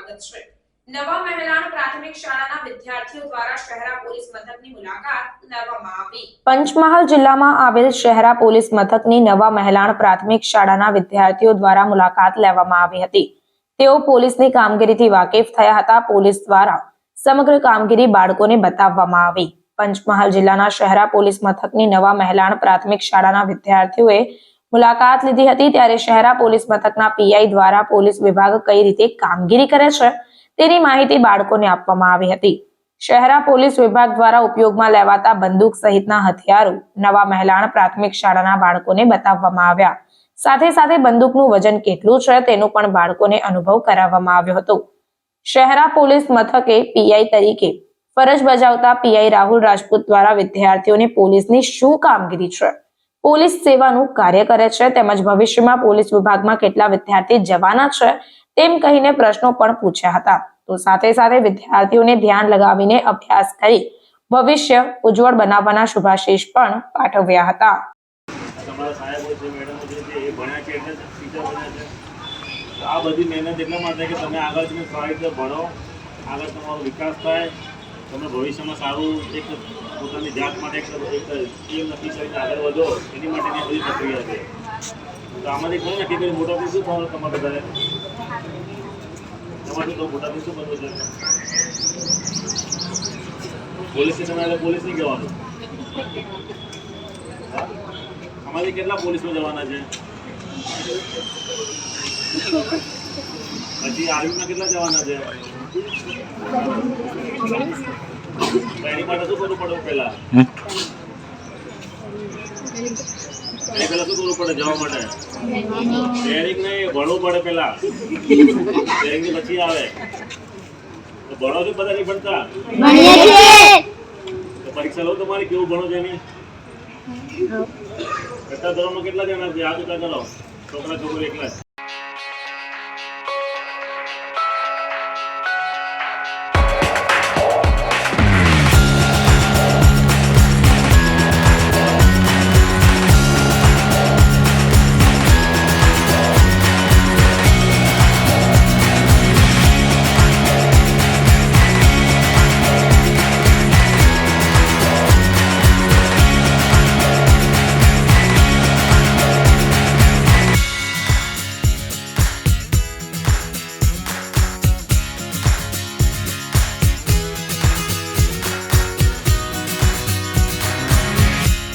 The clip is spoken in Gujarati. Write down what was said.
સ્વાગત છે। નવા મહેલાણ પ્રાથમિક શાળાના વિદ્યાર્થીઓ દ્વારા શહેરા પોલીસ મથકની મુલાકાત લેવામાં આવી। પંચમહાલ જિલ્લામાં આવેલ શહેરા પોલીસ મથકની નવા મહેલાણ પ્રાથમિક શાળાના વિદ્યાર્થીઓ દ્વારા મુલાકાત લેવામાં આવી હતી। તેઓ પોલીસની કામગીરીથી વાકેફ થયા હતા। પોલીસ દ્વારા સમગ્ર કામગીરી બાળકોને બતાવવામાં આવી। પંચમહાલ જિલ્લાના શહેરા પોલીસ મથકની નવા મહેલાણ પ્રાથમિક શાળાના વિદ્યાર્થીઓએ મુલાકાત લીધી હતી। ત્યારે શહેરા પોલીસ મથકના પીઆઈ દ્વારા પોલીસ વિભાગ કઈ રીતે કામગીરી કરે છે તેની માહિતી બાળકોને આપવામાં આવી હતી। શહેરા પોલીસ વિભાગ દ્વારા ઉપયોગમાં લેવાતા બંદૂક સહિતના હથિયારો નવા મહેલાણ પ્રાથમિક શાળાના બાળકોને બતાવવામાં આવ્યા। સાથે સાથે બંદૂકનું વજન કેટલું છે તેનો પણ બાળકોને અનુભવ કરાવવામાં આવ્યો હતો। શહેરા પોલીસ મથકે પીઆઈ તરીકે ફરજ બજાવતા પીઆઈ રાહુલ રાજપૂત દ્વારા વિદ્યાર્થીઓને પોલીસની શું કામગીરી છે, પોલીસ સેવાનું કાર્ય કરે છે તેમજ ભવિષ્યમાં પોલીસ વિભાગમાં કેટલા વિદ્યાર્થી જવાના છે તેમ કહીને પ્રશ્નો પણ પૂછ્યા હતા। તો સાથે સાથે વિદ્યાર્થીઓને ધ્યાન લગાવીને અભ્યાસ કરી ભવિષ્ય ઉજ્જવળ બનાવવાના શુભાશીષ પણ પાઠવ્યા હતા। આ બધી મહેનત એટલા માટે કે તમે આગળ તમે સારી રીતે ભણો, આગળ તમારો વિકાસ થાય, તમે ભવિષ્યમાં સારું એક પોતાની જાત માટે એક ટીમ નક્કી કરીને આગળ વધો, એની માટેની બધી પ્રક્રિયા છે। તો આમાંથી કોણ નક્કી કરી મોટાથી શું થવાનું તમારે બધાને? તમારું તો મોટાથી શું બનવું છે? પોલીસ સ્ટેશન એટલે પોલીસ નહીં કહેવાનું। આમાંથી કેટલા પોલીસમાં જવાના છે? પછી આર્મીમાં કેટલા જવાના છે? એની માટે શું કરવું પડે? પહેલા શું કરવું પડે જવા માટે? ટ્રેનિંગ નહીં, ભણવું પડે પહેલા। ટ્રેનિંગ પછી આવે તો ભણો છો બધા નહીં ભણતા? તો પરીક્ષા લો તમારી કેવું ભણો છે એની? કેટલા ધોરણમાં કેટલા જણા છે? આ કેટલા કરો? છોકરા છોકરી એકલા?